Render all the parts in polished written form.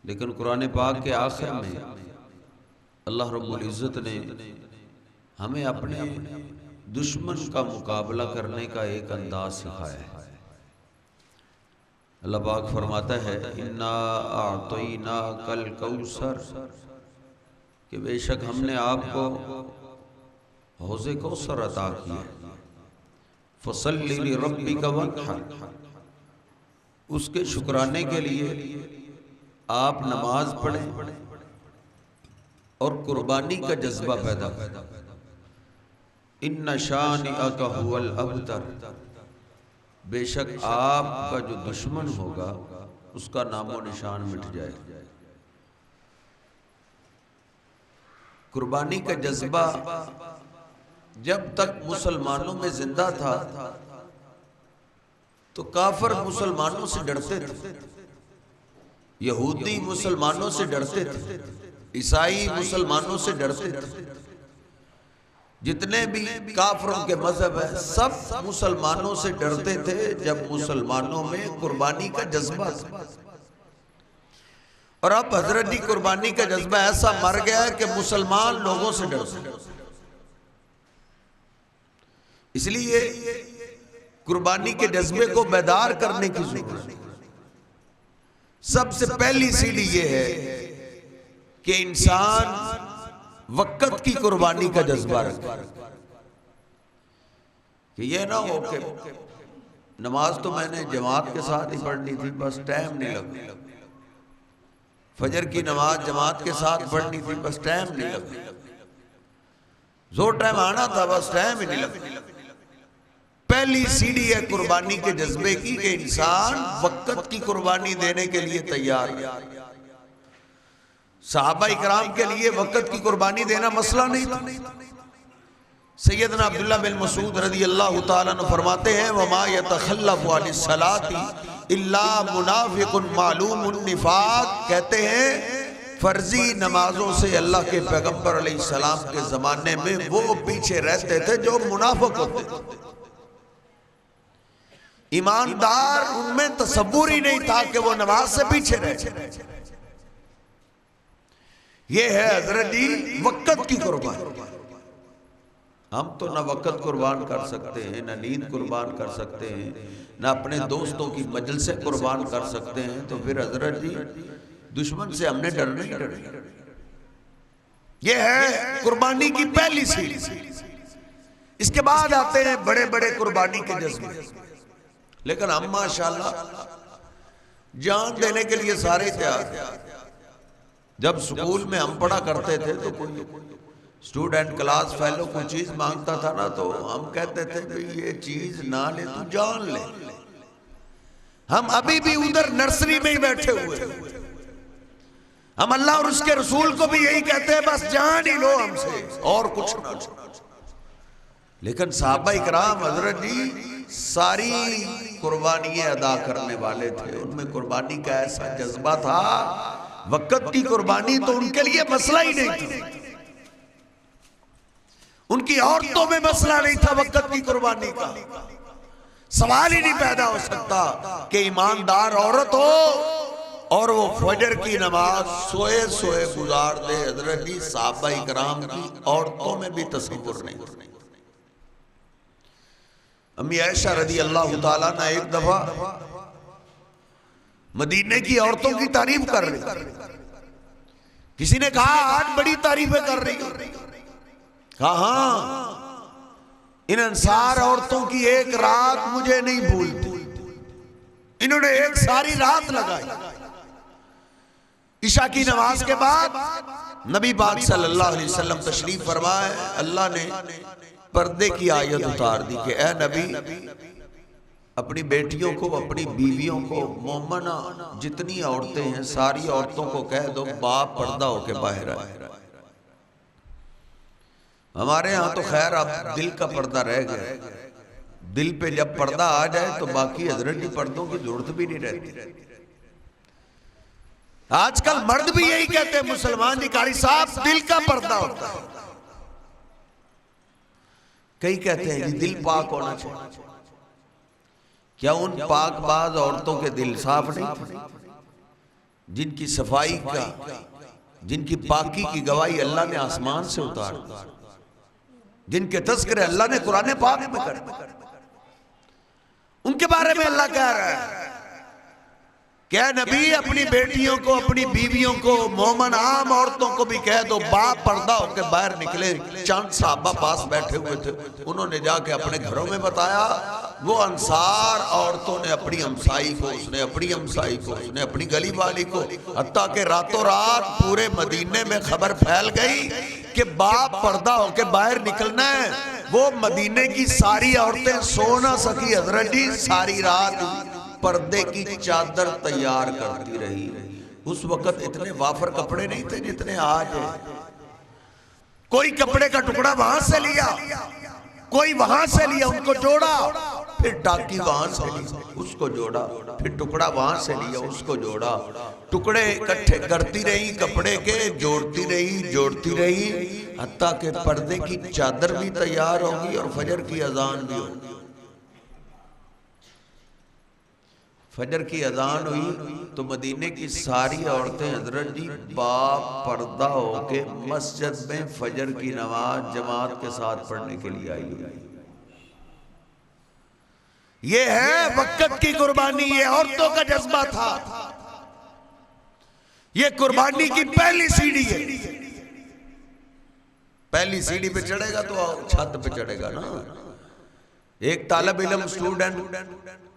لیکن قرآن پاک کے آخر میں اللہ رب العزت نے ہمیں اپنے دشمن کا مقابلہ کرنے کا ایک انداز سکھایا ہے۔ اللہ پاک فرماتا ہے اِنَّا أَعْطَيْنَاكَ الْكَوْثَرَ، کہ بے شک ہم نے آپ کو حوض کوثر عطا کیا، فَصَلِّ لِرَبِّكَ وَانْحَرْ، اس کے شکرانے کے لیے آپ نماز پڑھیں اور قربانی کا جذبہ پیدا کریں۔ اِنَّ شَانِئَكَ هُوَ الْأَبْتَرُ، بے شک آپ کا جو دشمن ہوگا اس کا نام و نشان مٹ جائے گا۔ قربانی کا جذبہ جب تک مسلمانوں میں زندہ تھا تو کافر مسلمانوں سے ڈرتے تھے، یہودی مسلمانوں سے ڈرتے تھے، عیسائی مسلمانوں سے ڈرتے تھے، جتنے بھی کافروں کے مذہب ہیں سب مسلمانوں سے ڈرتے تھے جب مسلمانوں میں قربانی کا جذبہ تھا۔ اور اب حضرت جی قربانی کا جذبہ ایسا مر گیا ہے کہ مسلمان لوگوں سے ڈرتے ہیں۔ اس لیے قربانی کے جذبے کو بیدار کرنے کی ضرورت ہے۔ سب سے پہلی سیڑھی یہ ہے کہ انسان وقت کی قربانی کا جذبہ رکھے، کہ یہ نہ ہو کہ نماز تو میں نے جماعت کے ساتھ ہی پڑھنی تھی بس ٹائم نہیں لگا، فجر کی نماز جماعت کے ساتھ پڑھنی تھی بس ٹائم نہیں لگا، زور ٹائم آنا تھا بس ٹائم ہی نہیں لگا۔ پہلی سیڑھی ہے قربانی کے جذبے کی کہ انسان وقت کی قربانی دینے کے لیے تیار ہے۔ صحابہ اکرام کے لیے وقت کی قربانی دینا مسئلہ نہیں تھا۔ سیدنا عبداللہ بن مسعود رضی اللہ تعالیٰ عنہ فرماتے ہیں وَمَا يَتَخَلَّفُ عَنِ الصَّلَاةِ إِلَّا مُنَافِقٌ مَعْلُومُ النِّفَاقِ، کہتے ہیں فرضی نمازوں سے اللہ کے پیغمبر علیہ السلام کے زمانے میں وہ پیچھے رہتے تھے جو منافق ہوتے تھے، ایماندار ان میں تصور ہی نہیں تھا کہ وہ نماز سے پیچھے رہے۔ یہ ہے حضرت جی وقت کی قربانی۔ ہم تو نہ وقت قربان کر سکتے ہیں، نہ نیند قربان کر سکتے ہیں، نہ اپنے دوستوں کی مجلسیں قربان کر سکتے ہیں، تو پھر حضرت جی دشمن سے ہم نے ڈرنا ہی ڈرنا۔ یہ ہے قربانی کی پہلی سیڑھی۔ اس کے بعد آتے ہیں بڑے بڑے قربانی کے جذبے، لیکن ہم ماشاءاللہ جان دینے کے لیے سارے تیار ہیں۔ جب سکول میں ہم پڑھا کرتے تھے تو کوئی اسٹوڈنٹ کلاس فیلو کوئی چیز مانگتا تھا نا تو ہم کہتے تھے کہ یہ چیز نہ لے تو جان لے۔ ہم ابھی بھی ادھر نرسری میں ہی بیٹھے ہوئے، ہم اللہ اور اس کے رسول کو بھی یہی کہتے ہیں بس جان ہی لو ہم سے اور کچھ نہ لو۔ لیکن صحابہ اکرام حضرت جی ساری قربانیاں ادا کرنے والے تھے، ان میں قربانی کا ایسا جذبہ تھا، وقت کی قربانی تو ان کے لیے مسئلہ ہی نہیں تھا، ان کی عورتوں میں مسئلہ نہیں تھا، وقت کی قربانی کا سوال ہی نہیں پیدا ہو سکتا کہ ایماندار عورت ہو اور وہ فجر کی نماز سوئے سوئے گزار دے۔ حضرت جی صحابہ اکرام کی عورتوں میں بھی تصور نہیں تھا۔ امی عائشہ رضی اللہ تعالیٰ نے ایک دفعہ مدینے کی عورتوں کی تعریف کر رہی، کسی نے کہا آج بڑی تعریفیں کر رہی، کہا ہاں ان انصار عورتوں کی ایک رات مجھے نہیں بھولتی، انہوں نے ایک ساری رات لگائی۔ عشاء کی نماز کے بعد نبی پاک صلی اللہ علیہ وسلم تشریف فرمائے، اللہ نے پردے کی آیت اتار دی کہ اے نبی اپنی بیٹیوں کو اپنی بیویوں کو مومنہ جتنی عورتیں ہیں ساری عورتوں کو کہہ دو باپ پردہ ہو کے باہر آئے۔ ہمارے ہاں تو خیر اب دل کا پردہ رہ گیا، دل پہ جب پردہ آ جائے تو باقی حضرت جی پردوں کی ضرورت بھی نہیں رہتی۔ آج کل مرد بھی یہی کہتے ہیں مسلمان جی قاری صاحب دل کا پردہ ہوتا ہے، کئی کہتے ہیں جی دل پاک ہونا چاہیے۔ کیا ان پاک باز عورتوں کے دل صاف نہیں تھے؟ جن کی صفائی کا، جن کی پاکی کی گواہی اللہ نے آسمان سے اتار دی، جن کے تذکرے اللہ نے قرآن پاک میں کر دی، ان کے بارے میں اللہ کہہ رہا ہے کہ اے نبی اپنی بیٹیوں کو، اپنی بیویوں کو، مومن عام عورتوں کو بھی کہہ دو با پردہ ہو کے باہر نکلے۔ چند صحابہ پاس بیٹھے ہوئے تھے، انہوں نے جا کے اپنے گھروں میں بتایا، وہ انصار عورتوں نے اپنی ہمسائی کو، اس نے اپنی ہمسائی کو، اس نے اپنی گلی والی کو، حتیٰ کہ راتوں رات پورے مدینے میں خبر پھیل گئی کہ با پردہ ہو کے باہر نکلنا ہے۔ وہ مدینے کی ساری عورتیں سو نہ سکی حضرت جی، ساری رات پردے کی چادر تیار کرتی رہی۔ اس وقت اتنے وافر کپڑے نہیں تھے جتنے آج ہیں۔ کوئی کپڑے کا ٹکڑا وہاں سے لیا، کوئی وہاں سے لیا، ان کو جوڑا، پھر ٹاکی وہاں سے لی، اس کو جوڑا، پھر ٹکڑا وہاں سے لیا، اس کو جوڑا، ٹکڑے اکٹھے کرتی رہی کپڑے کے، جوڑتی رہی، حتیٰ کہ پردے کی چادر بھی تیار ہوگی اور فجر کی اذان بھی ہوگی۔ فجر کی اذان ہوئی تو مدینے کی ساری عورتیں حضرت جی با پردہ ہو کے مسجد میں فجر کی نماز جماعت کے ساتھ پڑھنے کے لیے آئی ہوئی۔ یہ ہے وقت کی قربانی، یہ عورتوں کا جذبہ تھا، یہ قربانی کی پہلی سیڑھی ہے۔ پہلی سیڑھی پہ چڑھے گا تو چھت پہ چڑھے گا نا۔ ایک طالب علم اسٹوڈنٹ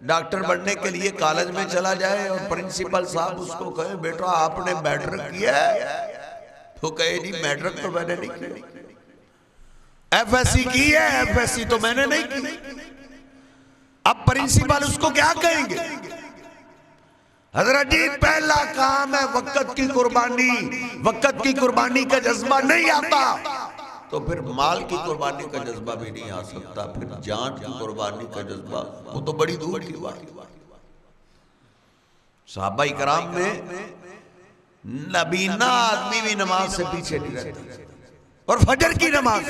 ڈاکٹر بننے کے لیے کالج میں چلا جائے اور پرنسپل صاحب اس کو کہے بیٹا آپ نے میٹرک کیا ہے، تو کہے جی میٹرک تو میں نے نہیں کی۔ ایف ایس سی کی ہے، ایف ایس سی تو میں نے نہیں کی۔ اب پرنسپل اس کو کیا کہیں گے؟ حضرت جی پہلا کام ہے وقت کی قربانی۔ وقت کی قربانی کا جذبہ نہیں آتا تو پھر مال کی قربانی کا جذبہ بھی نہیں آ سکتا، پھر جان کی قربانی کا جذبہ وہ تو بڑی دور کی بات۔ صحابہ کرام میں نبینا آدمی بھی نماز سے پیچھے نہیں رہتا، اور فجر کی نماز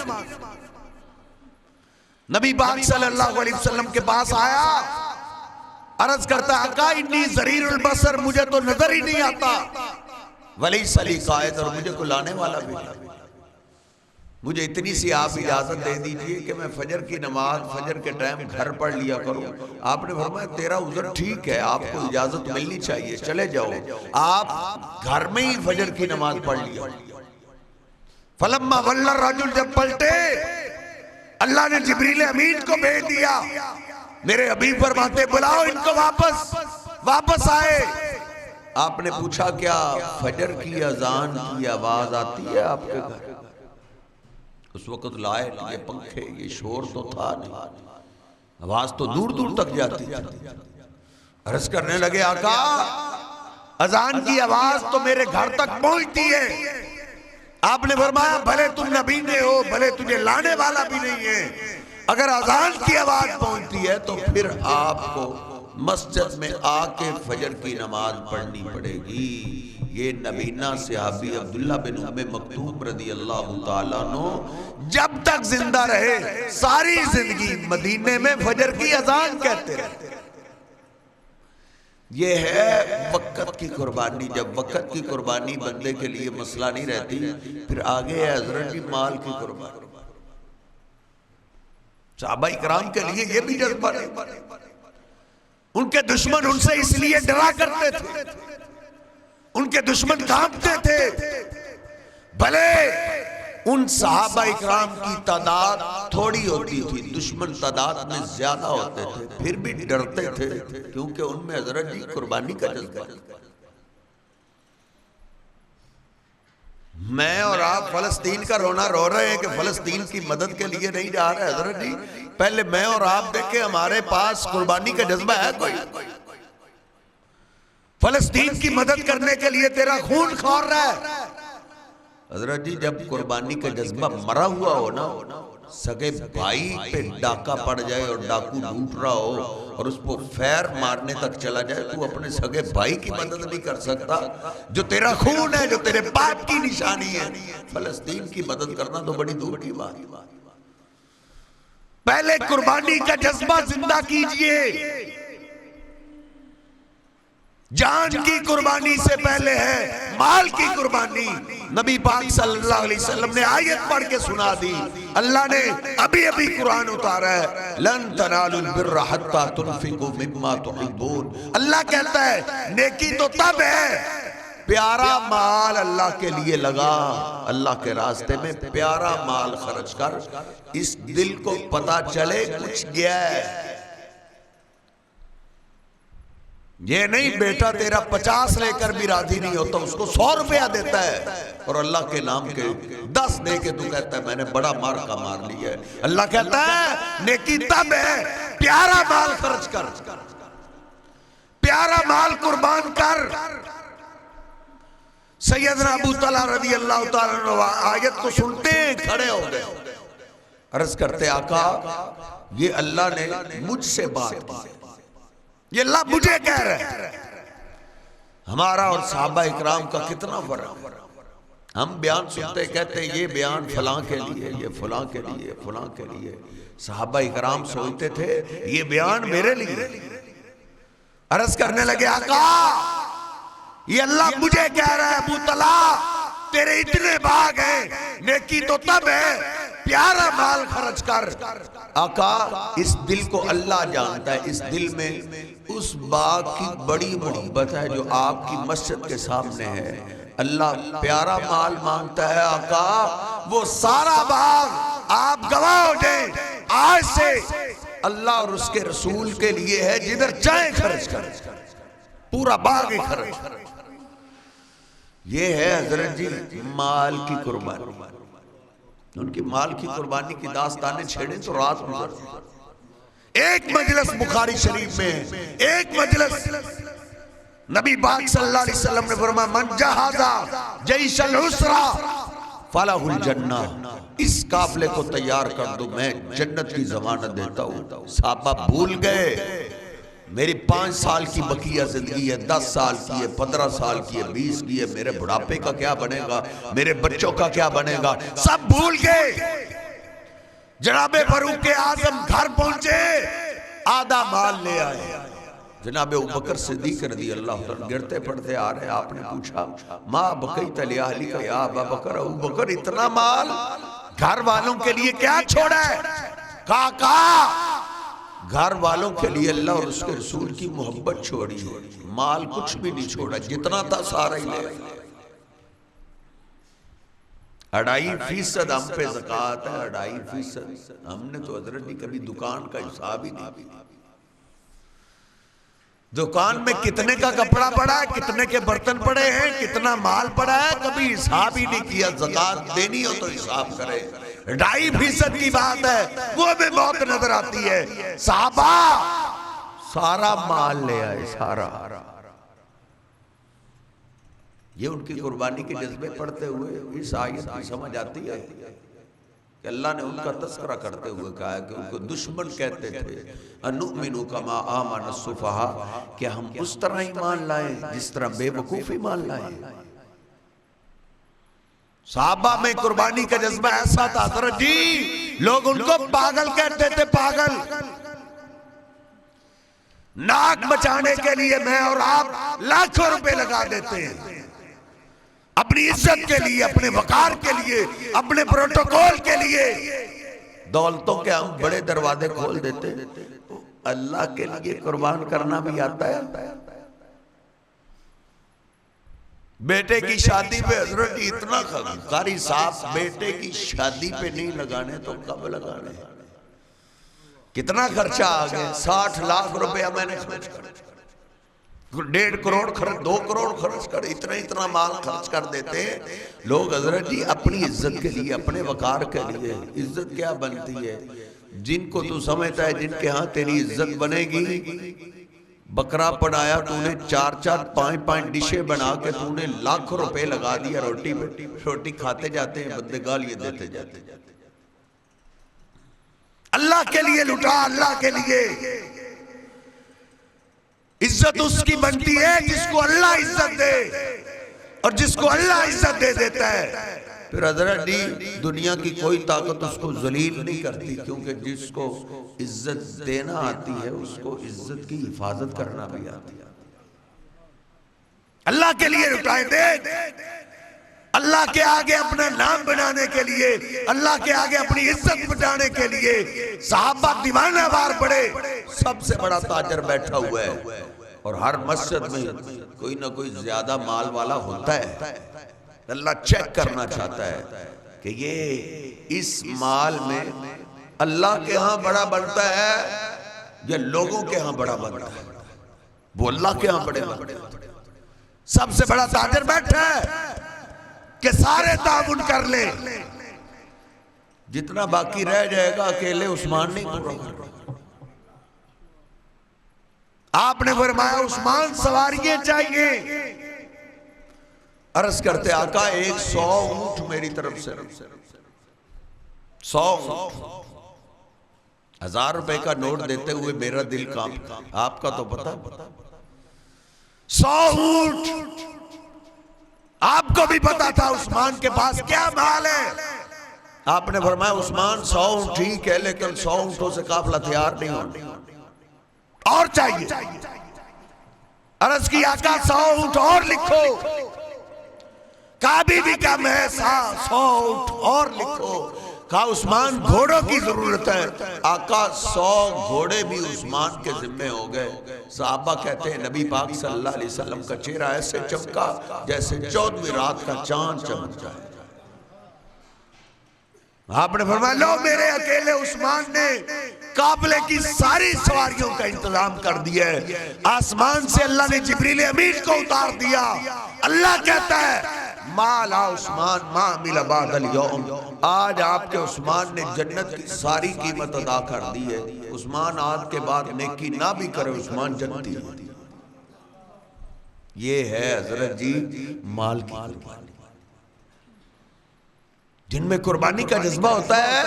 نبی پاک صلی اللہ علیہ وسلم کے پاس آیا، عرض کرتا آقا انی ضریر البصر، مجھے تو نظر ہی نہیں آتا، ولیس لی قائد، اور مجھے کو لانے والا بھی نہیں، مجھے اتنی سی آپ اجازت دے دیجئے کہ میں فجر کی نماز فجر کے ٹائم گھر پڑھ لیا کروں۔ آپ نے فرمایا تیرا عذر ٹھیک ہے، آپ کو اجازت ملنی چاہیے، چلے جاؤ، آپ گھر میں ہی فجر کی نماز پڑھ لیا۔ فلما ولّى الرجل، جب پلٹے اللہ نے جبریل امین کو بھیج دیا، میرے حبیب فرماتے بلاؤ ان کو، واپس آئے۔ آپ نے پوچھا کیا فجر کی اذان کی آواز آتی ہے آپ کے گھر؟ اس وقت لائٹ، یہ پنکھے، یہ شور تو تھا نہیں، آواز تو دور دور تک جاتی تھی۔ عرض کرنے لگے آقا اذان کی آواز تو میرے گھر تک پہنچتی ہے۔ آپ نے فرمایا بھلے تم نبی نے ہو، بھلے تجھے لانے والا بھی نہیں ہے، اگر اذان کی آواز پہنچتی ہے تو پھر آپ کو مسجد میں آ کے فجر کی نماز پڑھنی پڑے گی۔ یہ نبینا صحابی عبداللہ بن ام مکتوم رضی اللہ تعالیٰ عنہ جب تک زندہ رہے ساری زندگی مدینے میں فجر کی اذان کہتے رہے۔ یہ ہے وقت کی قربانی۔ جب وقت کی قربانی بندے کے لیے مسئلہ نہیں رہتی، پھر آگے ہے حضرت جی مال کی قربانی۔ صحابہ اکرام کے لیے یہ بھی جذبہ نہیں، ان کے دشمن ان سے اس لیے ڈرا کرتے تھے، ان کے دشمن کانپتے تھے، بھلے ان صحابہ اکرام کی تعداد تھوڑی ہوتی تھی، دشمن تعداد میں زیادہ ہوتے تھے، پھر بھی ڈرتے تھے، کیونکہ ان میں حضرت جی قربانی کا جذبہ۔ میں اور آپ فلسطین کا رونا رو رہے ہیں کہ فلسطین کی مدد کے لیے نہیں جا رہے حضرت جی، پہلے میں اور آپ دیکھیں ہمارے پاس قربانی کا جذبہ ہے کوئی؟ فلسطین کی مدد کرنے کے لیے تیرا خون کھور رہا ہے حضرت جی۔ جب قربانی کا جذبہ مرا ہوا ہو نا، سگے بھائی پہ ڈاکہ پڑ جائے اور ڈاکو ڈھونڈ رہا ہو اور اس کو فیر مارنے تک چلا جائے، تو اپنے سگے بھائی کی مدد نہیں کر سکتا جو تیرا خون ہے، جو تیرے باپ کی نشانی ہے۔ فلسطین کی مدد کرنا تو بڑی دور کی بات۔ پہلے قربانی کا جذبہ زندہ کیجئے۔ جان کی قربانی سے پہلے ہے مال کی قربانی. نبی پاک صلی اللہ علیہ وسلم نے آیت پڑھ کے سنا دی. اللہ نے ابھی قرآن اتارا ہے, لن تنالوا البر حتى تنفقوا مما تحبون. اللہ کہتا ہے نیکی تو تب ہے پیارا مال اللہ کے لیے لگا, اللہ کے راستے میں پیارا مال خرچ کر, اس دل کو پتا چلے کچھ گیا ہے. یہ نہیں بیٹا تیرا 50 لے کر بھی راضی نہیں ہوتا, اس کو 100 روپیہ دیتا ہے اور اللہ کے نام کے 10 دے کے تو کہتا ہے میں نے بڑا مارکا مار لیا ہے. اللہ کہتا ہے نیکی تب ہے پیارا مال خرچ کر, پیارا مال قربان کر. سیدنا ابو طلحہ رضی اللہ تعالیٰ عنہ آیت کو سنتے ہیں کھڑے ہو گئے, عرض کرتے آقا یہ اللہ نے مجھ سے بات کی, یہ اللہ مجھے کہہ رہے ہیں. ہمارا اور صحابہ اکرام کا کتنا فرق. ہم بیان سنتے کہتے یہ بیان فلاں کے لیے, یہ فلاں کے لیے, فلاں کے لیے. صحابہ اکرام سوچتے تھے یہ بیان میرے لیے. عرض کرنے لگے آقا یہ اللہ مجھے کہہ رہا ہے ابو طلحہ تیرے اتنے باغ ہیں, نیکی تو تب ہے پیارا مال خرچ کر. آقا اس دل کو اللہ جانتا ہے, اس دل میں اس باغ کی بڑی محبت ہے جو آپ کی مسجد کے سامنے ہے. اللہ پیارا مال مانگتا ہے آقا وہ سارا باغ آپ گواہ ہو جائیں آج سے اللہ اور اس کے رسول کے لیے ہے, جدھر چاہیں خرچ کر, پورا باغ ہی خرچ. یہ ہے حضرت جی مال کی قربانی. ان کی مال کی قربانی کی داستانیں چھیڑیں تو رات گزر. ایک مجلس بخاری شریف میں, ایک مجلس نبی پاک صلی اللہ علیہ وسلم نے فرمایا من جہازا جیش العسرا فلہ الجنہ, اس قافلے کو تیار کر دو میں جنت کی ضمانت دیتا ہوں. صحابہ بھول گئے میری 5 سال کی بقیہ زندگی ہے, 10 سال کی ہے, 15 سال کی ہے, 20 کی ہے, میرے بڑھاپے کا کیا بنے گا, میرے بچوں کا کیا بنے گا, سب بھول گئے. جناب فاروق اعظم گھر پہنچے آدھا مال لے آئے. جناب ابوبکر صدیق رضی اللہ عنہ گرتے پڑتے آ رہے, آپ نے پوچھا ما بقیت لأہلک یا ابا بکر, ابوبکر اتنا مال گھر والوں کے لیے کیا چھوڑا ہے؟ کہا گھر والوں کے لیے اللہ اور اس کے رسول کی محبت چھوڑی ہے, مال کچھ بھی نہیں چھوڑا, جتنا تھا سارا ہی لے. 2.5% ہم پہ زکوٰۃ ہے, 2.5%. ہم نے تو حضرت جی کبھی دکان کا حساب ہی نہیں کیا. دکان میں کتنے کا کپڑا پڑا ہے, کتنے کے برتن پڑے ہیں, کتنا مال پڑا ہے, کبھی حساب ہی نہیں کیا. زکوٰۃ دینی ہو تو حساب کرے. 2.5% کی بات ہے, وہ ہمیں بہت نظر آتی ہے. صحابہ سارا مال لے آئے, سارا. یہ ان کی قربانی کے جذبے پڑھتے ہوئے اس آیت کی سمجھ آتی ہے کہ اللہ نے ان کا تذکرہ کرتے ہوئے کہا ہے کہ ان کو دشمن کہتے تھے انؤمن کما آمن السفہاء, کہ ہم اس طرح ایمان لائیں جس طرح بے وقوف ایمان لائیں. صحابہ میں قربانی کا جذبہ ایسا تھا حضرت جی, لوگ ان کو پاگل کہتے تھے, پاگل. ناک بچانے کے لیے میں اور آپ لاکھوں روپے لگا دیتے ہیں اپنی عزت کے لیے, اپنے وقار کے لیے, اپنے پروٹوکول کے لیے. دولتوں کے ہم بڑے دروازے کھول دیتے, اللہ کے لیے قربان کرنا بھی آتا ہے. بیٹے کی شادی پہ حضرت اتنا قاری صاحب بیٹے کی شادی پہ نہیں لگانے تو کب لگانے؟ کتنا خرچہ آ گیا, 60 لاکھ روپیہ میں نے خرچ کر, 1.5 کروڑ خرچ, 2 کروڑ خرچ کر, اتنا مال خرچ کر دیتے ہیں لوگ حضرت جی اپنی عزت کے لیے, اپنے وقار کے لیے. عزت کیا بنتی ہے؟ جن کو تو سمجھتا ہے جن کے ہاں تیری عزت بنے گی, بکرا پڑھایا تو نے 4-4 5-5 ڈشیں بنا کے تو نے لاکھ روپے لگا دیا روٹی پہ, روٹی کھاتے جاتے ہیں بندے گالیاں دیتے جاتے ہیں. اللہ کے لیے لٹا, اللہ کے لیے. عزت اس کی بنتی ہے جس کو اللہ عزت دے, اور جس کو اللہ عزت دے دیتا ہے پھر حضرت جی دنیا کی کوئی طاقت اس کو ذلیل نہیں کرتی, کیونکہ جس کو عزت دینا آتی ہے اس کو عزت کی حفاظت کرنا بھی آتی ہے. اللہ کے لیے لٹائے دے، اللہ کے آگے اپنا نام بنانے کے لیے، اللہ کے آگے اپنی عزت بچانے کے لیے صحابہ دیوانہ وار پڑے۔ سب سے بڑا تاجر بیٹھا ہوا ہے اور ہر مسجد میں کوئی نہ کوئی زیادہ مال والا ہوتا ہے۔ اللہ چیک کرنا چاہتا ہے کہ یہ اس مال میں اللہ کے ہاں بڑا بنتا ہے یا لوگوں کے ہاں بڑا بنتا ہے؟ وہ اللہ کے ہاں بڑے بنتے ہیں۔ سب سے بڑا تاجر بیٹھا ہے کہ سارے تعاون کر لے، جتنا باقی رہ جائے گا اکیلے عثمان نہیں پورا کر رہا۔ آپ نے فرمایا عثمان سواریاں چاہیے، عرض کرتے آقا 100 اونٹ میری طرف سے، 100 اونٹ، 1000 روپے کا نوٹ دیتے ہوئے میرا دل کانپتا، آپ کا تو پتا 100 اونٹ۔ آپ کو بھی پتا تھا عثمان کے پاس کیا مال ہے۔ آپ نے فرمایا عثمان 100 اونٹ ٹھیک ہے لیکن 100 اونٹوں سے قافلہ تیار نہیں ہونا، اور چاہیے۔ عرض کی آقا 100 اونٹ اور لکھو، کابی بھی کم ہے، 100 اونٹ اور لکھو۔ کہا عثمان گھوڑوں کی ضرورت ہے، آقا 100 گھوڑے بھی عثمان کے ذمہ ہو گئے۔ صحابہ کہتے ہیں نبی پاک صلی اللہ علیہ وسلم کا چہرہ ایسے چمکا جیسے 14ویں رات کا چاند چمک جائے۔ آپ نے فرمایا لو میرے اکیلے عثمان نے قافلے کی ساری سواریوں کا انتظام کر دیا ہے۔ آسمان سے اللہ نے جبریل امین کو اتار دیا۔ اللہ کہتا ہے مالا عثمان ما عمل بعد اليوم، آج آپ کے عثمان نے جنت کی ساری قیمت ادا کر دی ہے۔ عثمان آج کے بعد نیکی نہ بھی کرے عثمان جنتی ہے۔ یہ ہے حضرت جی مال کی قربانی۔ جن میں قربانی کا جذبہ ہوتا ہے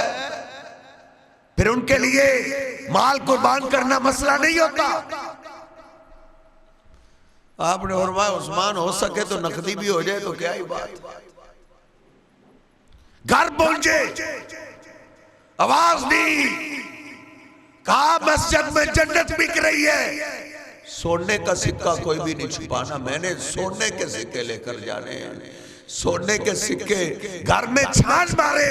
پھر ان کے لیے مال قربان کرنا مسئلہ نہیں ہوتا۔ آپ نے فرمایا عثمان ہو سکے تو نقدی بھی ہو جائے تو کیا ہی بات۔ گھر پہنچے آواز دی، کہا مسجد میں جنت بک رہی ہے، سونے کا سکہ کوئی بھی نہیں چھپانا، میں نے سونے کے سکے لے کر جانے ہیں۔ سونے کے سکے گھر میں چھان مارے،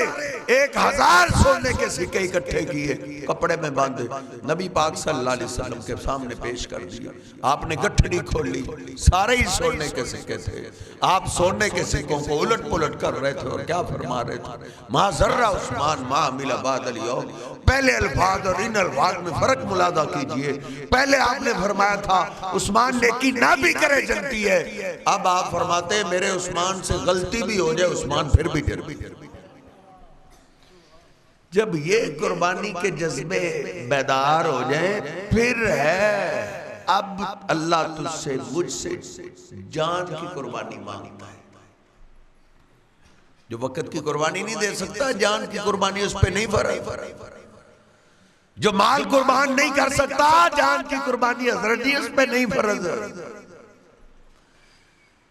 1000 سونے کے سکے اکٹھے کیے، کپڑے میں باندھے، نبی پاک صلی اللہ علیہ وسلم کے سامنے پیش کر دیا۔ آپ نے گٹھڑی کھولی، سارے ہی سونے کے سکے تھے۔ آپ سونے کے سکوں کو الٹ پلٹ کر رہے تھے اور کیا فرما رہے تھے؟ ما ذرہ عثمان ما عمل بعد اليوم۔ پہلے الفاظ اور ان الفاظ میں فرق ملاحظہ کیجئے۔ پہلے آپ نے فرمایا تھا عثمان نیکی نہ بھی کرے جنتی ہے، اب آپ فرماتے ہیں میرے عثمان سے غلطی بھی ہو جائے عثمان پھر بھی ڈر۔ جب یہ قربانی کے جذبے بیدار ہو جائیں پھر ہے اب اللہ تجھ سے مجھ سے جان کی قربانی مانگتا ہے۔ جو وقت کی قربانی نہیں دے سکتا جان کی قربانی اس پہ نہیں فرض۔ جو مال قربان نہیں کر سکتا جان کی قربانی حضرت جی اس پہ نہیں فرض۔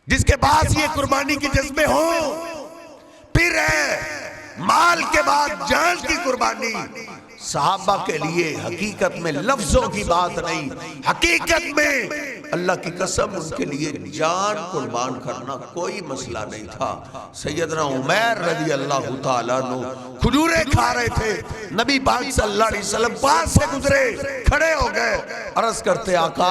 جس کے پاس یہ قربانی کے جذبے ہوں پھر ہے مال کے بعد جان کی قربانی۔ صحابہ کے لیے حقیقت میں لفظوں کی بات نہیں، حقیقت میں اللہ کی قسم ان کے لیے جان قربان کرنا کوئی مسئلہ نہیں تھا۔ سیدنا عمیر رضی اللہ تعالیٰ عنہ کھجوریں کھا رہے تھے، نبی پاک صلی اللہ علیہ وسلم پاس سے گزرے، کھڑے ہو گئے، عرض کرتے آقا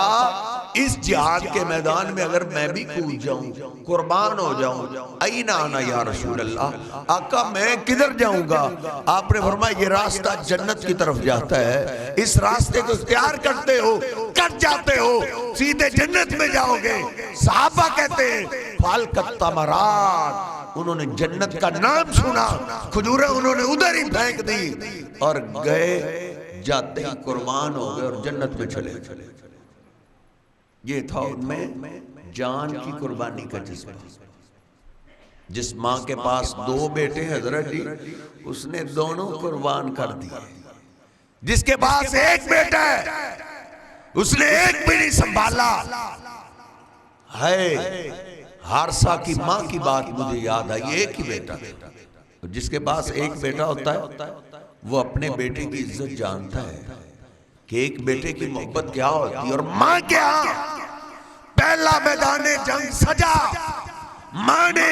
اس جہاد کے میدان میں اگر میں بھی کود جاؤں قربان ہو جاؤں اینا آنا یا رسول اللہ، آقا میں کدھر جاؤں گا؟ آپ نے فرمایا یہ راستہ جنت کی طرف جاتا ہے، اس راستے کو اختیار کرتے ہو کٹ جاتے ہو سیدھے جنت میں جاؤ گے۔ صحابہ کہتے ہیں فالکت تمرات، انہوں نے جنت کا نام سنا، کھجوریں انہوں نے ادھر ہی پھینک دی اور گئے، جاتے ہی قربان ہو گئے اور جنت میں چلے۔ یہ تھا ان میں جان کی قربانی کا جذبہ۔ جس ماں کے پاس 2 بیٹے حضرت جی اس نے دونوں قربان کر دیے۔ جس کے پاس 1 بیٹا ہے اس نے 1 بھی نہیں سنبھالا۔ ہے حارثہ کی ماں کی بات مجھے یاد آئی، 1 ہی بیٹا تھا۔ جس کے پاس 1 بیٹا ہوتا ہے وہ اپنے بیٹے کی عزت جانتا ہے کہ ایک بیٹے کی محبت کیا ہوتی ہے اور ماں کیا پہلا میدان جنگ سجا، ماں نے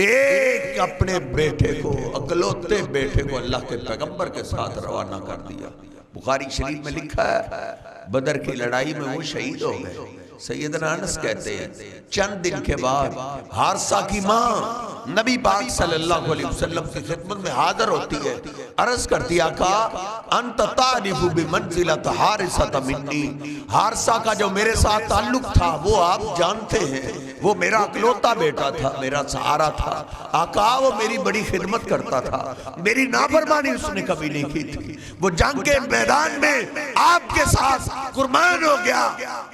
ایک اپنے بیٹے کو، اکلوتے بیٹے کو اللہ کے پیغمبر کے ساتھ روانہ کر دیا۔ بخاری شریف میں لکھا ہے بدر کی لڑائی میں وہ شہید ہو گئے۔ سیدنا انس کہتے ہیں چند دن کے بعد حارثہ کی ماں نبی پاک صلی اللہ علیہ وسلم کی خدمت میں حاضر ہوتی ہے، عرض کرتی آقا انت تعرف بمنزلۃ حارثہ منی، حارثہ کا جو میرے ساتھ تعلق تھا وہ آپ جانتے ہیں، وہ میرا اکلوتا بیٹا تھا، میرا سہارا تھا، آقا وہ میری بڑی خدمت کرتا تھا، میری نافرمانی اس نے کبھی نہیں کی تھی، وہ جنگ کے میدان میں آپ کے ساتھ قربان ہو گیا۔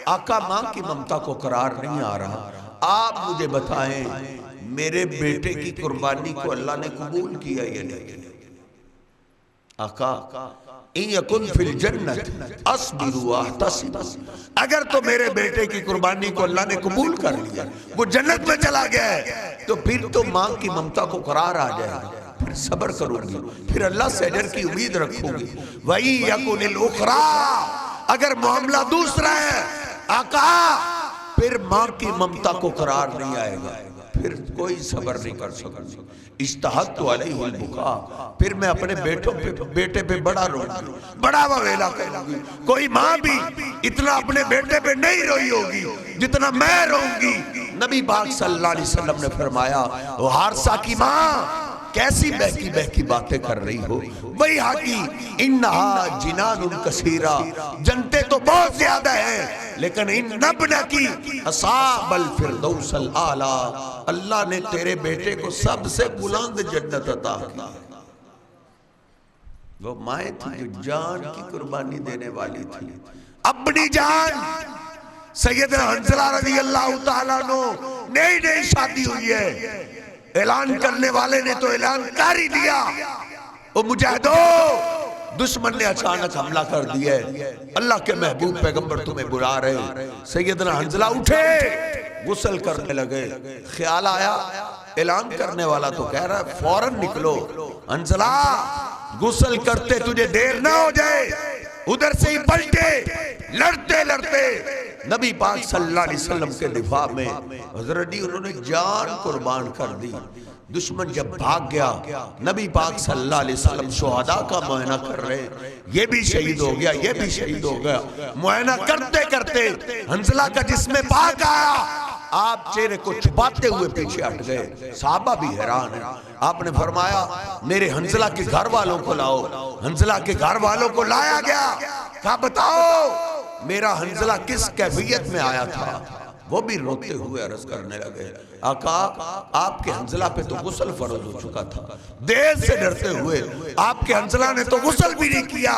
آقا ماں کی ممتا کو قرار نہیں آ رہا، آپ مجھے بتائیں میرے بیٹے کی قربانی کو اللہ نے قبول کیا یا نہیں؟ آقا ان یکن فی الجنت اصبر واحتسب، اگر تو میرے بیٹے کی قربانی کو اللہ نے قبول کر لیا، وہ جنت میں چلا گیا ہے، تو پھر تو ماں کی ممتا کو قرار آ جائے گا، پھر صبر کروں گی، پھر اللہ سے اجر کی امید رکھوں گی۔ وَإِن يَكُنِ الْأُخْرَى، اگر معاملہ دوسرا ہے آقا پھر ماں کی ممتا کو قرار نہیں آئے گا، پھر کوئی صبر نہیں کر سکوں گی۔ اجتہدت علیہ البکا، پھر میں اپنے بیٹے پہ بڑا رو گی، بڑا ویلا کروں گی۔ کوئی ماں بھی اتنا اپنے بیٹے پہ نہیں روئی ہوگی جتنا میں رہوں گی۔ نبی پاک صلی اللہ علیہ وسلم نے فرمایا وہ حارثہ کی ماں کیسی بہکی بہکی باتیں کر رہی ہو، وہی حقی انہا جنان کثیرہ، جنتیں تو بہت زیادہ ہیں لیکن ان نبنہ کی اصحاب الفردوس الاعلی، اللہ نے تیرے بیٹے کو سب سے بلند جنت عطا کی۔ وہ مائیں تھی جو جان کی قربانی دینے والی تھی، اپنی جان۔ سیدنا حنظلہ رضی اللہ تعالیٰ عنہ نئی نئی شادی ہوئی ہے، اعلان کرنے والے نے تو اعلان کر ہی دیا، او مجاہدو دشمن نے اچانک حملہ کر دیا ہے، اللہ کے محبوب پیغمبر تمہیں بلا رہے۔ سیدنا حنظلہ اٹھے، غسل کرنے لگے، خیال آیا اعلان کرنے والا تو کہہ رہا ہے فوراً نکلو، حنظلہ غسل کرتے تجھے دیر نہ ہو جائے۔ ادھر سے ہی پلٹے، لڑتے لڑتے نبی پاک صلی اللہ علیہ وسلم کے دفاع میں حضرت انہوں نے جان قربان کر دی۔ دشمن جب بھاگ گیا، نبی پاک صلی اللہ علیہ وسلم شہداء کا معائنہ کر رہے، یہ بھی شہید ہو گیا، یہ بھی شہید ہو گیا۔ معائنہ کرتے کرتے حنظلہ کا جسم پاک آیا، آپ چہرے کو چھپاتے ہوئے پیچھے ہٹ گئے، صحابہ بھی حیران ہیں۔ آپ نے فرمایا میرے حنظلہ کے گھر والوں کو لاؤ، حنظلہ کے گھر والوں کو لایا گیا، کہا بتاؤ میرا حنظلہ کس کیفیت میں آیا تھا؟ وہ بھی روتے ہوئے عرض کرنے لگے آقا آپ کے حنظلہ پہ تو غسل فرض ہو چکا تھا، دیر سے ڈرتے ہوئے آپ کے حنظلہ نے تو غسل بھی نہیں کیا۔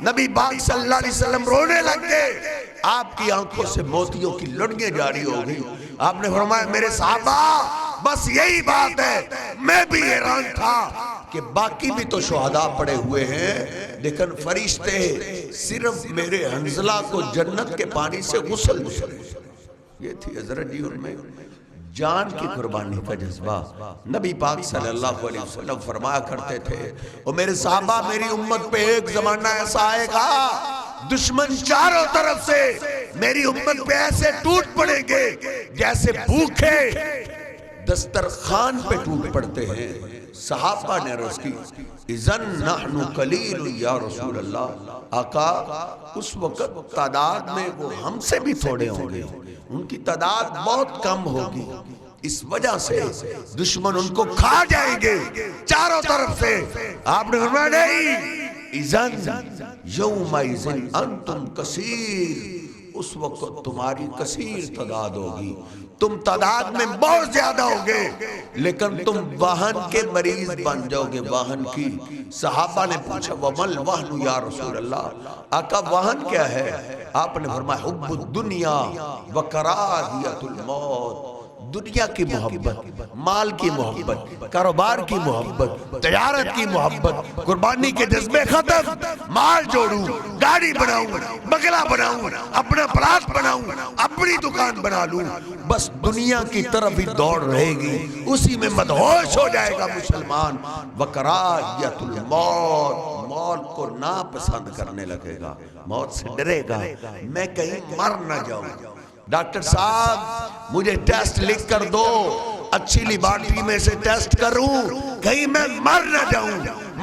نبی پاک صلی اللہ علیہ وسلم رونے لگ گئے، آپ کی آنکھوں سے موتیوں کی لڑیاں جاری ہو گئی۔ آپ نے فرمایا میرے صحابہ بس یہی بات ہے، میں بھی حیران تھا کہ باقی بھی تو شہداء پڑے ہوئے ہیں لیکن فرشتے صرف میرے حنظلہ کو جنت کے پانی سے غسل دے۔ یہ تھی حضرت جی ان میں جان کی قربانی کا جذبہ۔ نبی پاک صلی اللہ علیہ وسلم فرمایا کرتے تھے اور میرے صحابہ میری امت پہ ایک زمانہ ایسا آئے گا دشمن چاروں طرف سے میری امت پہ ایسے ٹوٹ پڑیں گے جیسے بھوکے دسترخوان پہ ٹوٹ پڑتے ہیں۔ صحابہ نے عرض کی اذن نحن قلیل یا رسول اللہ، آقا اس وقت تعداد میں وہ ہم سے بھی تھوڑے ہوں گے، ان کی تعداد بہت کم ہوگی، اس وجہ سے دشمن ان کو کھا جائیں گے چاروں طرف سے۔ آپ نے فرمایا نہیں، اذن یومئذ انتم کثیر، اس وقت تمہاری کثیر تعداد ہوگی، تم تعداد میں بہت زیادہ ہوگے لیکن تم وہن کے مریض بن جاؤ گے، وہن کی۔ صحابہ نے پوچھا وَمَا الْوَهْنُ یا رسول اللہ، آقا وہن کیا ہے؟ آپ نے فرمایا حب الدنیا وکراہیت الموت، دنیا کی محبت، مال کی محبت، کاروبار کی محبت، تجارت کی محبت، قربانی کے جذبے ختم، مال جوڑوں، گاڑی بناؤں، بنگلہ بناؤں، اپنا پلاٹ بناؤں، اپنی دکان بنا لوں، بس دنیا کی طرف ہی دوڑ رہے گی، اسی میں مدہوش ہو جائے گا مسلمان۔ وکراہیت الموت، موت کو ناپسند کرنے لگے گا، موت سے ڈرے گا، میں کہیں مر نہ جاؤں، ڈاکٹر صاحب مجھے ٹیسٹ لکھ کر دو، اچھی لیبارٹری میں سے ٹیسٹ کروں، کہیں میں مر نہ جاؤں،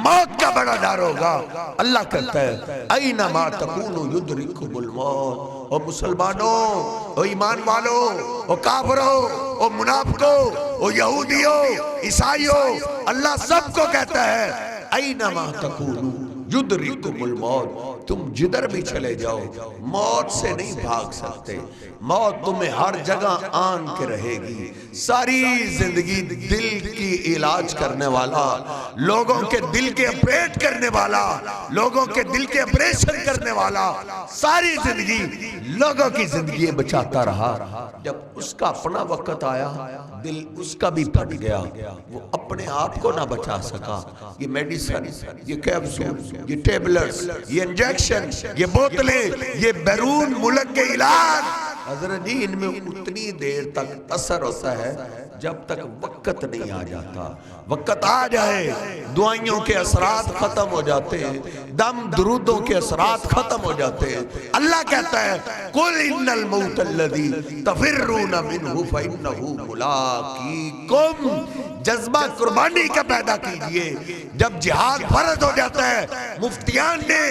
موت کا بڑا ڈر ہوگا۔ اللہ کہتا ہے اینما تکونوا یدرککم الموت۔ او مسلمانوں، او ایمان والوں، او کافروں، او منافقوں، او یہودیوں، عیسائیوں، اللہ سب کو کہتا ہے اینما تکونوا یدرککم الموت۔ تم جدھر بھی چلے جاؤ موت سے نہیں بھاگ سکتے، موت تمہیں ہر جگہ آن کے رہے گی۔ ساری زندگی دل کی علاج کرنے والا، لوگوں کے دل کے آپریٹ کرنے والا، لوگوں کے دل کے آپریشن کرنے والا، ساری زندگی لوگوں کی زندگی بچاتا رہا۔ جب اس کا اپنا وقت آیا دل اس کا بھی پھٹ گیا، وہ اپنے آپ کو نہ بچا سکا۔ یہ میڈیسن، یہ کیپسول، یہ ٹیبلٹس، یہ انجیکشن، یہ بوتلیں، یہ بیرون ملک کے علاج، حضرت جی ان میں اتنی دیر تک اثر ہوتا ہے جب تک وقت نہیں آ جاتا۔ وقت آ جائے دعائیوں کے اثرات ختم ہو جاتے ہیں، دم درودوں کے اثرات ختم ہو جاتے ہیں۔ اللہ کہتا ہے قُلْ إِنَّ الْمَوْتَ الَّذِي تَفِرُّونَ مِنْهُ فَإِنَّهُ مُلَاقِيكُمْ۔ جذبہ قربانی کا پیدا کیجئے۔ جب جہاد فرض ہو جاتا ہے مفتیان نے،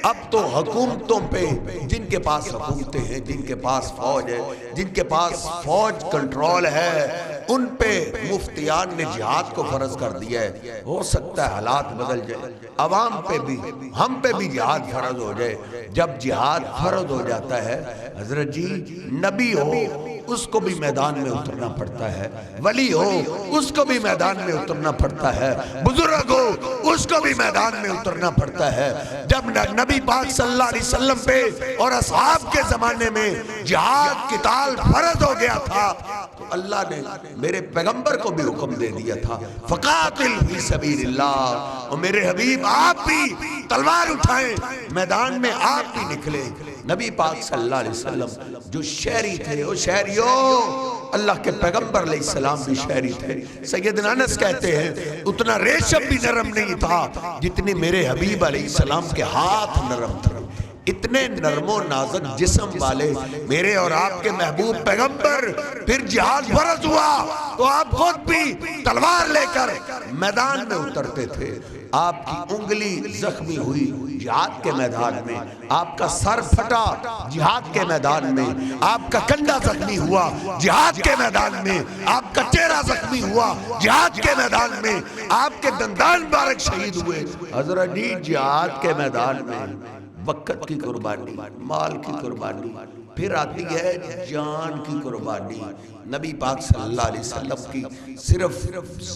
اب تو حکومتوں پہ، جن کے پاس حکومتیں ہیں، جن کے پاس فوج ہے، جن کے پاس فوج کنٹرول ہے، ان پہ مفتیان نے جہاد کو فرض کر دیا ہے۔ ہو سکتا ہے حالات بدل جائے، عوام پہ بھی، ہم پہ بھی جہاد فرض ہو جائے۔ جب جہاد فرض ہو جاتا ہے حضرت جی، نبی ہو اس کو بھی میدان میں اترنا پڑتا ہے، ولی ہو اس کو بھی میدان میں اترنا پڑتا ہے، بزرگ ہو اس کو بھی میدان میں اترنا پڑتا ہے۔ جب نبی پاک صلی اللہ علیہ وسلم پہ اور اصحاب کے زمانے میں جہاد قتال فرض ہو گیا تھا تو اللہ نے میرے پیغمبر کو بھی حکم دے دیا تھا فقاتل فی سبیل اللہ۔ اور میرے حبیب آپ بھی تلوار اٹھائیں، میدان میں آپ بھی نکلے۔ نبی پاک صلی اللہ علیہ وسلم جو شہری تھے، وہ شہریوں، اللہ کے پیغمبر علیہ السلام بھی شہری تھے۔ سیدنا انس کہتے ہیں اتنا ریشم بھی نرم نہیں تھا جتنی میرے حبیب علیہ السلام کے ہاتھ نرم تھے۔ اتنے نرم و نازک جسم والے میرے اور آپ کے محبوب پیغمبر، پھر جہاد فرض ہوا تو آپ خود بھی تلوار لے کر میدان میں اترتے تھے۔ آپ کی انگلی زخمی ہوئی جہاد کے میدان میں، آپ کا سر پھٹا جہاد کے میدان میں، آپ کا کندھا زخمی ہوا جہاد کے میدان میں، آپ کا چہرہ زخمی ہوا جہاد کے میدان میں، آپ کے دندان مبارک شہید ہوئے حضرت جی جہاد کے میدان میں۔ وقت کی قربانی، مال کی قربانی، پھر آتی ہے جان کی قربانی۔ نبی پاک صلی اللہ علیہ وسلم کی صرف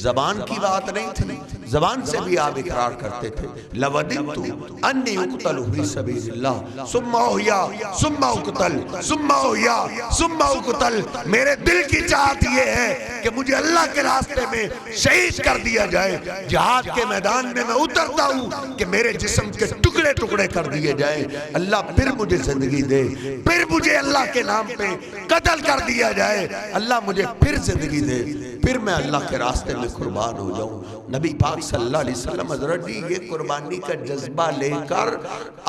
زبان کی بات نہیں تھی، زبان سے بھی آپ اقرار کرتے تھے لَوَدِدْتُ أَنِّي أُقْتَلُ فِي سَبِيلِ اللَّهِ ثُمَّ أُحْيَا ثُمَّ أُقْتَلْ ثُمَّ أُحْيَا ثُمَّ أُقْتَلْ۔ میرے دل کی چاہت یہ ہے کہ مجھے اللہ کے راستے میں شہید کر دیا جائے۔ جہاد کے میدان میں میں اترتا ہوں کہ میرے جسم کے ٹکڑے ٹکڑے کر دیے جائیں، اللہ پھر مجھے زندگی دے، پھر مجھے اللہ کے نام پہ قتل کر دیا جائے، اللہ مجھے پھر زندگی دے، پھر میں اللہ کے راستے میں قربان ہو جاؤں۔ نبی پاک صلی اللہ علیہ وسلم حضرت جی یہ قربانی کا جذبہ لے کر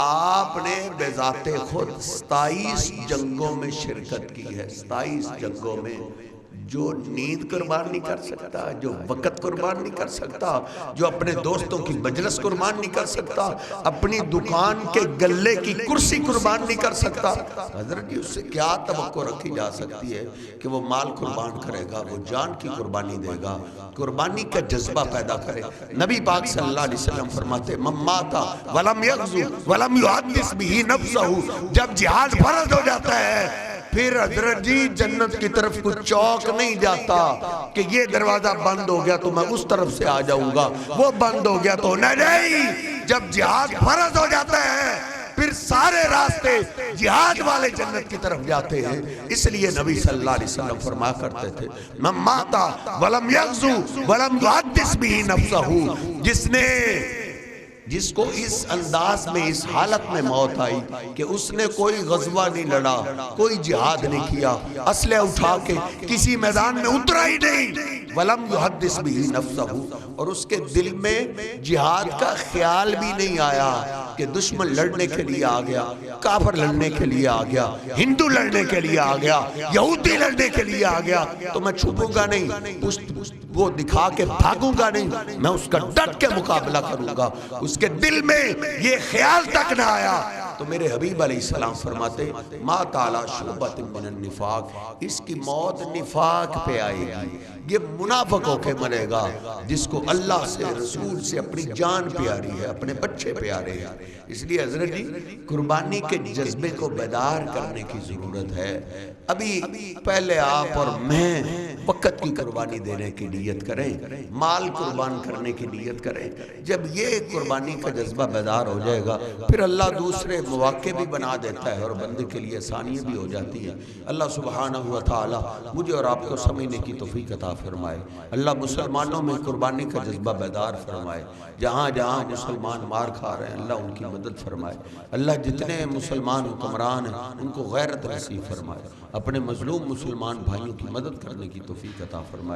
آپ نے بذات خود 27 جنگوں میں شرکت کی ہے۔ 27 جنگوں میں جو نیند قربان نہیں کر سکتا، جو وقت قربان نہیں کر سکتا، جو اپنے دوستوں کی مجلس قربان نہیں کر سکتا، اپنی دکان کے گلے کی کرسی قربان نہیں کر سکتا، حضرت جی اس سے کیا توقع رکھی جا سکتی ہے کہ وہ مال قربان کرے گا، وہ جان کی قربانی دے گا، قربانی کا جذبہ پیدا کرے۔ نبی پاک صلی اللہ علیہ وسلم فرماتے من مات ولم یغزو ولم یحدث به نفسہ، جب جہاد فرض ہو جاتا ہے پھر حضرت جی جنت کی طرف کوئی چوک نہیں جاتا کہ یہ دروازہ بند ہو گیا تو میں اس طرف سے آ جاؤں گا، وہ بند ہو گیا تو نہیں۔ جب جہاد فرض ہو جاتا ہے پھر سارے راستے جہاد والے جنت کی طرف جاتے ہیں۔ اس لیے نبی صلی اللہ علیہ وسلم فرمایا کرتے تھے من مات ولم یغزو ولم یحدث به نفسہ، جس کو اس انداز میں، اس حالت میں موت آئی کہ اس نے کوئی غزوہ نہیں لڑا، کوئی جہاد نہیں کیا، اسلحہ اٹھا کے کسی میدان میں اترا ہی نہیں، ولم یحدث به نفسہ، اور اس کے دل میں جہاد کا خیال بھی نہیں آیا کہ دشمن لڑنے کے لیے آ گیا، کافر لڑنے کے لیے آ گیا، ہندو لڑنے کے لیے آ گیا، یہودی لڑنے کے لیے آ گیا، تو میں چھپوں گا نہیں، وہ دکھا کے بھاگوں گا نہیں، میں اس کا ڈٹ کے مقابلہ کروں گا۔ اس کے دل میں یہ خیال تک نہ آیا تو میرے حبیب علیہ السلام فرماتے مات علی شعبۃ من النفاق، اس کی موت نفاق پہ آئے گی، یہ منافق ہو کے مرے گا جس کو اللہ سے رسول سے اپنی جان پیاری ہے، اپنے بچے پیارے ہیں۔ اس لیے حضرت جی قربانی کے جذبے کو بیدار کرنے کی ضرورت ہے۔ ابھی پہلے آپ اور میں وقت کی قربانی دینے کی نیت کریں، مال قربان کرنے کی نیت کریں۔ جب یہ قربانی کا جذبہ بیدار ہو جائے گا پھر اللہ دوسرے مواقع بھی بنا دیتا ہے اور بندے کے لیے آسانیاں بھی ہو جاتی ہیں۔ اللہ سبحانہ و تعالی مجھے اور آپ کو سمجھنے کی توفیق عطا فرمائے۔ اللہ مسلمانوں میں قربانی کا جذبہ بیدار فرمائے۔ جہاں جہاں مسلمان مار کھا رہے ہیں اللہ ان کی مدد فرمائے۔ اللہ جتنے مسلمان حکمران ہیں ان کو غیرت نصیب فرمائے، اپنے مظلوم مسلمان بھائیوں کی مدد کرنے کی توفیق عطا فرمائے۔